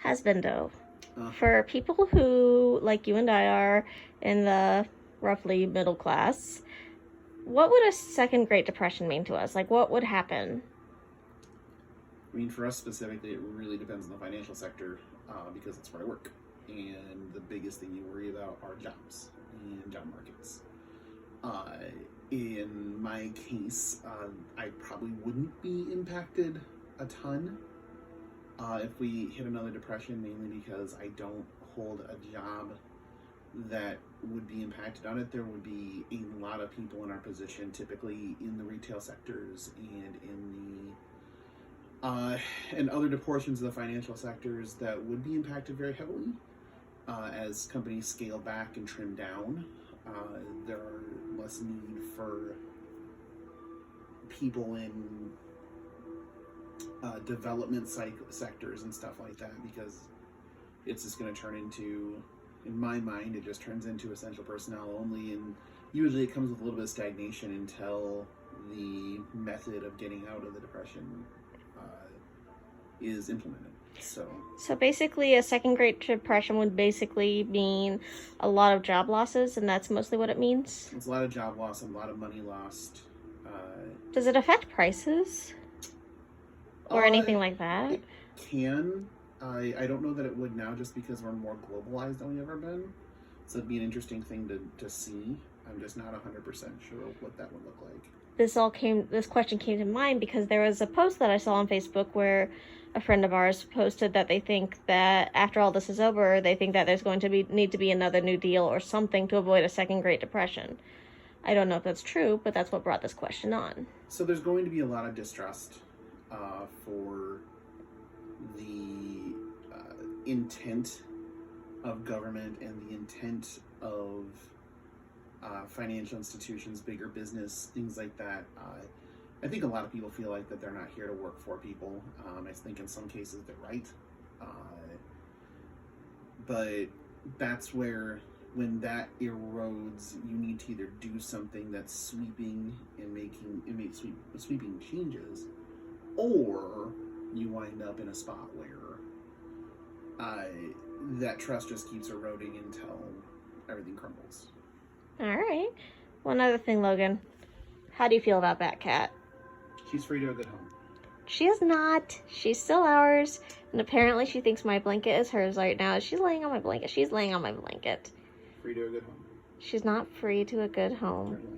Husbando. For people who, like you and I, are in the roughly middle class, what would a second Great Depression mean to us? Like, what would happen? I mean, for us specifically, it really depends on the financial sector because it's where I work. And the biggest thing you worry about are jobs and job markets. In my case, I probably wouldn't be impacted a ton if we hit another depression, mainly because I don't hold a job that would be impacted on it. There would be a lot of people in our position, typically in the retail sectors and in the and other portions of the financial sectors that would be impacted very heavily as companies scale back and trim down. There are less need for people in development sectors and stuff like that, because it's just going to turn into, in my mind, it just turns into essential personnel only, and usually it comes with a little bit of stagnation until the method of getting out of the depression is implemented. So basically, a second Great Depression would basically mean a lot of job losses, and that's mostly what it means? It's a lot of job loss and a lot of money lost. Does it affect prices? Or anything like that? It can. I don't know that it would now, just because we're more globalized than we've ever been. So it'd be an interesting thing to see. I'm just not 100% sure what that would look like. This question came to mind because there was a post that I saw on Facebook where a friend of ours posted that they think that after all this is over, they think that there's going to need to be another New Deal or something to avoid a second Great Depression. I don't know if that's true, but that's what brought this question on. So there's going to be a lot of distrust for the intent of government and the intent of financial institutions, bigger business, things like that. I think a lot of people feel like that they're not here to work for people. I think in some cases they're right. But that's where, when that erodes, you need to either do something that's sweeping and make sweeping changes, or you wind up in a spot where that trust just keeps eroding until everything crumbles. All right. One other thing, Logan. How do you feel about that cat? She's free to a good home. She is not. She's still ours. And apparently she thinks my blanket is hers right now. She's laying on my blanket. She's laying on my blanket. Free to a good home. She's not free to a good home.